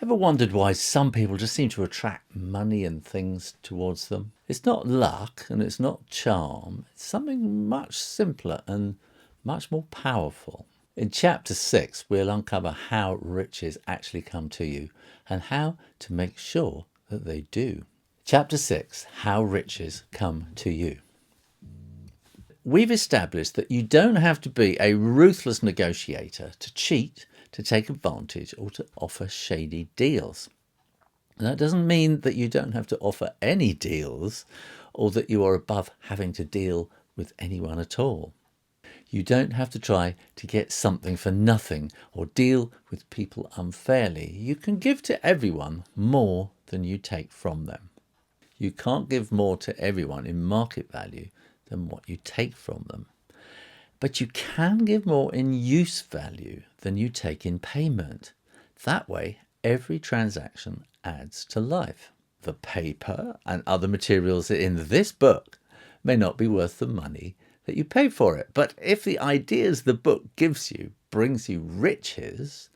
Ever wondered why some people just seem to attract money and things towards them? It's not luck and it's not charm. It's something much simpler and much more powerful. In chapter 6, we'll uncover how riches actually come to you and how to make sure that they do. Chapter 6, How Riches Come to You. We've established that you don't have to be a ruthless negotiator to cheat, to take advantage, or to offer shady deals. And that doesn't mean that you don't have to offer any deals or that you are above having to deal with anyone at all. You don't have to try to get something for nothing or deal with people unfairly. You can give to everyone more than you take from them. You can't give more to everyone in market value than what you take from them. But you can give more in use value than you take in payment. That way, every transaction adds to life. The paper and other materials in this book may not be worth the money that you pay for it. But if the ideas the book gives you brings you riches,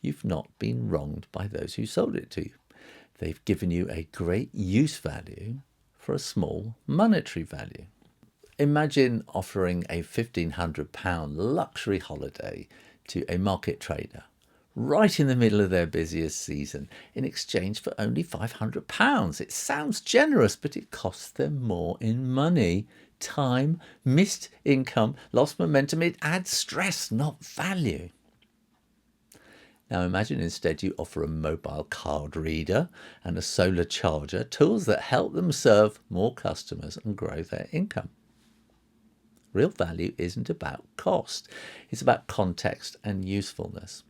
you've not been wronged by those who sold it to you. They've given you a great use value for a small monetary value. Imagine offering a £1,500 luxury holiday to a market trader right in the middle of their busiest season in exchange for only £500. It sounds generous, but it costs them more in money, time, missed income, lost momentum. It adds stress, not value. Now imagine instead you offer a mobile card reader and a solar charger, tools that help them serve more customers and grow their income. Real value isn't about cost. It's about context and usefulness.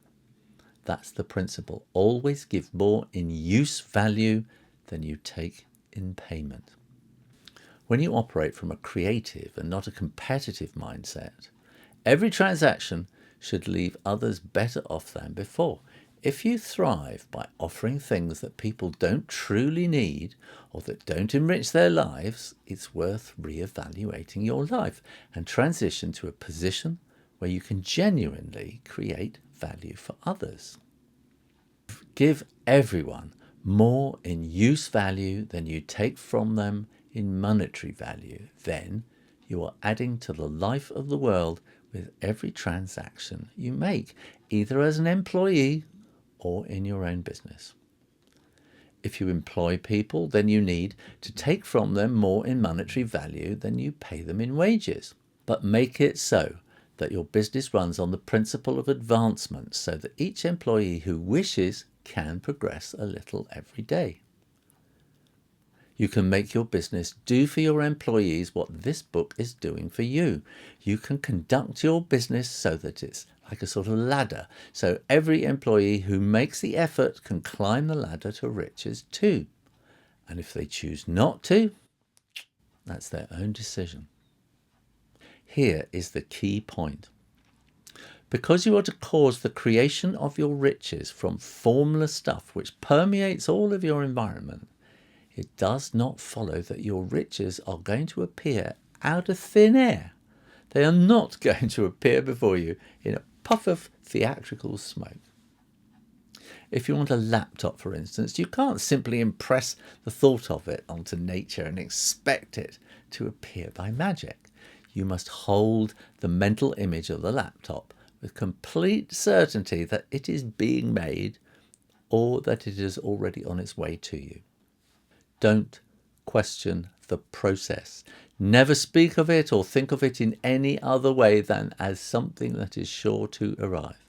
That's the principle. Always give more in use value than you take in payment. When you operate from a creative and not a competitive mindset, every transaction should leave others better off than before. If you thrive by offering things that people don't truly need or that don't enrich their lives, it's worth reevaluating your life and transition to a position where you can genuinely create value for others. Give everyone more in use value than you take from them in monetary value. Then you are adding to the life of the world with every transaction you make, either as an employee or in your own business. If you employ people, then you need to take from them more in monetary value than you pay them in wages. But make it so that your business runs on the principle of advancement so that each employee who wishes can progress a little every day. You can make your business do for your employees what this book is doing for you. You can conduct your business so that it's like a sort of ladder, so every employee who makes the effort can climb the ladder to riches too. And if they choose not to, that's their own decision. Here is the key point. Because you are to cause the creation of your riches from formless stuff which permeates all of your environment, it does not follow that your riches are going to appear out of thin air. They are not going to appear before you in a puff of theatrical smoke. If you want a laptop, for instance, you can't simply impress the thought of it onto nature and expect it to appear by magic. You must hold the mental image of the laptop with complete certainty that it is being made or that it is already on its way to you. Don't question the process. Never speak of it or think of it in any other way than as something that is sure to arrive.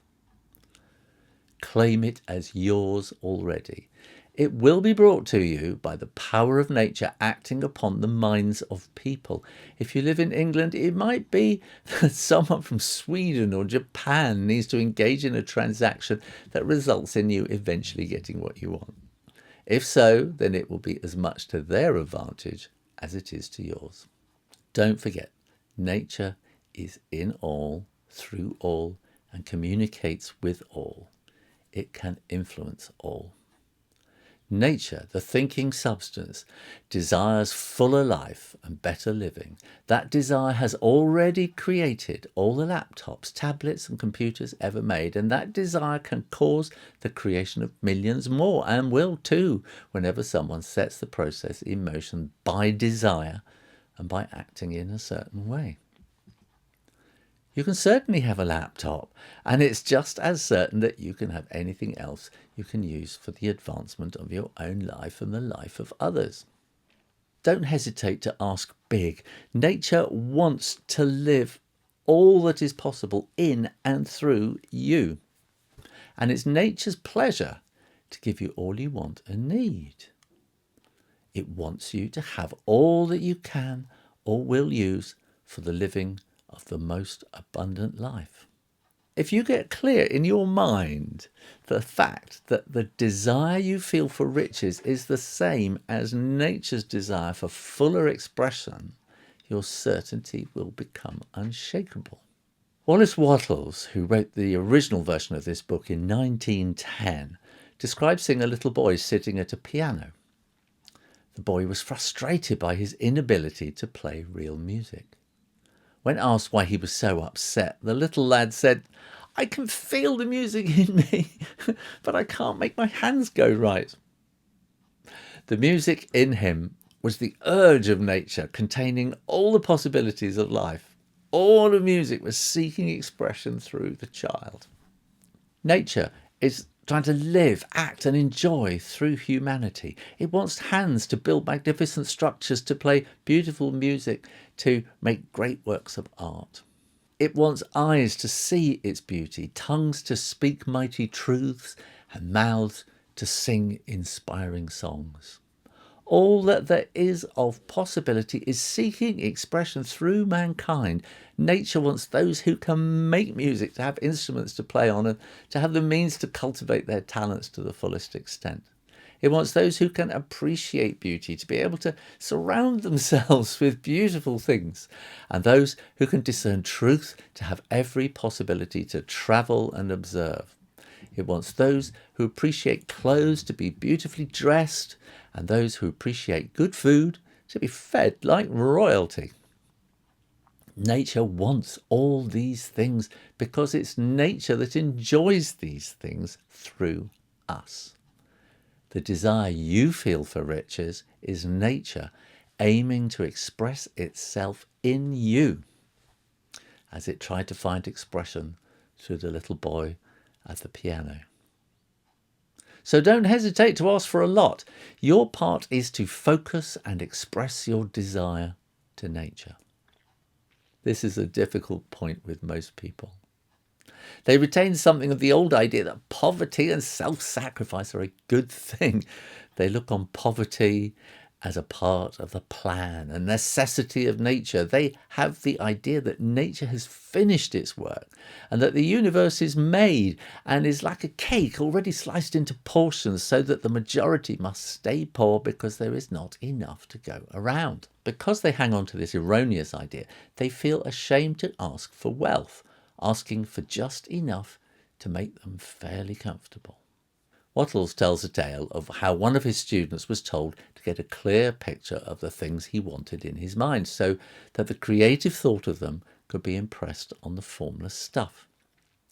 Claim it as yours already. It will be brought to you by the power of nature acting upon the minds of people. If you live in England, it might be that someone from Sweden or Japan needs to engage in a transaction that results in you eventually getting what you want. If so, then it will be as much to their advantage as it is to yours. Don't forget, nature is in all, through all, and communicates with all. It can influence all. Nature, the thinking substance, desires fuller life and better living. That desire has already created all the laptops, tablets, and computers ever made, and that desire can cause the creation of millions more, and will too, whenever someone sets the process in motion by desire and by acting in a certain way. You can certainly have a laptop, and it's just as certain that you can have anything else you can use for the advancement of your own life and the life of others. Don't hesitate to ask big. Nature wants to live all that is possible in and through you. And it's nature's pleasure to give you all you want and need. It wants you to have all that you can or will use for the living of the most abundant life. If you get clear in your mind the fact that the desire you feel for riches is the same as nature's desire for fuller expression, your certainty will become unshakable. Wallace Wattles, who wrote the original version of this book in 1910, describes seeing a little boy sitting at a piano. The boy was frustrated by his inability to play real music. When asked why he was so upset, the little lad said, "I can feel the music in me, but I can't make my hands go right." The music in him was the urge of nature, containing all the possibilities of life. All of music was seeking expression through the child. Nature is trying to live, act, and enjoy through humanity. It wants hands to build magnificent structures, to play beautiful music, to make great works of art. It wants eyes to see its beauty, tongues to speak mighty truths, and mouths to sing inspiring songs. All that there is of possibility is seeking expression through mankind. Nature wants those who can make music to have instruments to play on and to have the means to cultivate their talents to the fullest extent. It wants those who can appreciate beauty to be able to surround themselves with beautiful things, and those who can discern truth to have every possibility to travel and observe. It wants those who appreciate clothes to be beautifully dressed, and those who appreciate good food to be fed like royalty. Nature wants all these things because it's nature that enjoys these things through us. The desire you feel for riches is nature aiming to express itself in you, as it tried to find expression through the little boy at the piano. So don't hesitate to ask for a lot. Your part is to focus and express your desire to nature. This is a difficult point with most people. They retain something of the old idea that poverty and self-sacrifice are a good thing. They look on poverty as a part of the plan, a necessity of nature. They have the idea that nature has finished its work and that the universe is made and is like a cake already sliced into portions, so that the majority must stay poor because there is not enough to go around. Because they hang on to this erroneous idea, they feel ashamed to ask for wealth, asking for just enough to make them fairly comfortable. Wattles tells a tale of how one of his students was told to get a clear picture of the things he wanted in his mind, so that the creative thought of them could be impressed on the formless stuff.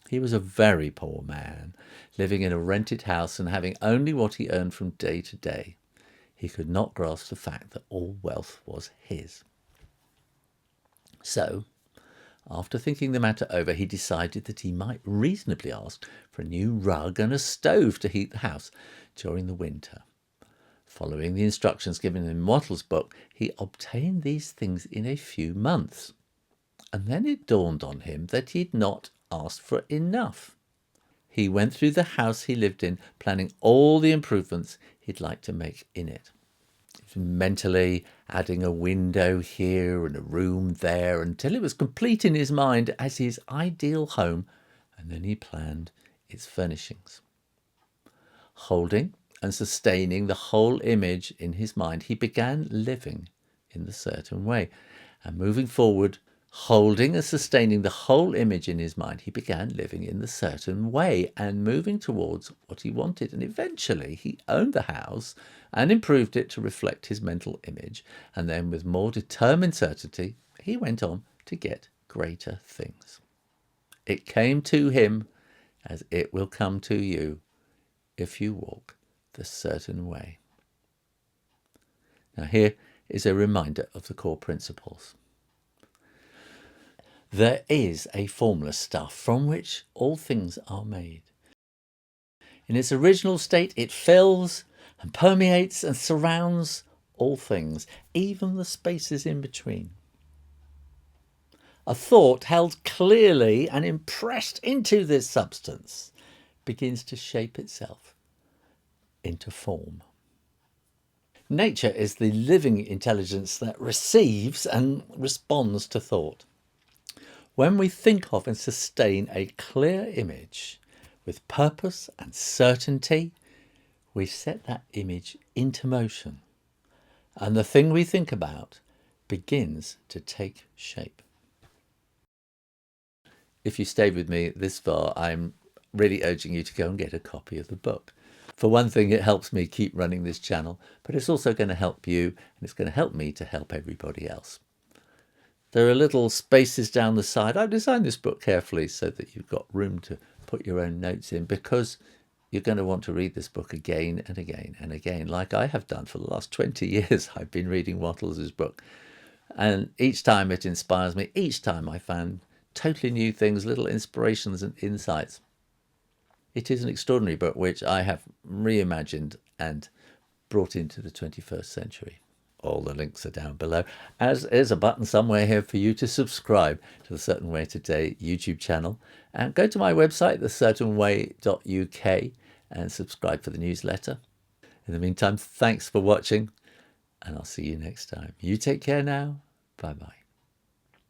He was a very poor man, living in a rented house and having only what he earned from day to day. He could not grasp the fact that all wealth was his. So, after thinking the matter over, he decided that he might reasonably ask for a new rug and a stove to heat the house during the winter. Following the instructions given in Wattles' book, he obtained these things in a few months. And then it dawned on him that he'd not asked for enough. He went through the house he lived in, planning all the improvements he'd like to make in it. Mentally adding a window here and a room there until it was complete in his mind as his ideal home, and then he planned its furnishings. Holding and sustaining the whole image in his mind, he began living in the certain way and moving forward Holding and sustaining the whole image in his mind, he began living in the certain way and moving towards what he wanted. And eventually he owned the house and improved it to reflect his mental image. And then with more determined certainty, he went on to get greater things. It came to him as it will come to you if you walk the certain way. Now here is a reminder of the core principles. There is a formless stuff from which all things are made. In its original state, it fills and permeates and surrounds all things, even the spaces in between. A thought held clearly and impressed into this substance begins to shape itself into form. Nature is the living intelligence that receives and responds to thought. When we think of and sustain a clear image with purpose and certainty, we set that image into motion, and the thing we think about begins to take shape. If you stayed with me this far, I'm really urging you to go and get a copy of the book. For one thing, it helps me keep running this channel, but it's also going to help you, and it's going to help me to help everybody else. There are little spaces down the side. I've designed this book carefully so that you've got room to put your own notes in, because you're going to want to read this book again and again and again, like I have done for the last 20 years. I've been reading Wattles' book, and each time it inspires me. Each time I found totally new things, little inspirations and insights. It is an extraordinary book which I have reimagined and brought into the 21st century. All the links are down below, as is a button somewhere here for you to subscribe to the Certain Way Today YouTube channel. And go to my website, thecertainway.uk, and subscribe for the newsletter. In the meantime, thanks for watching, and I'll see you next time. You take care now. Bye-bye.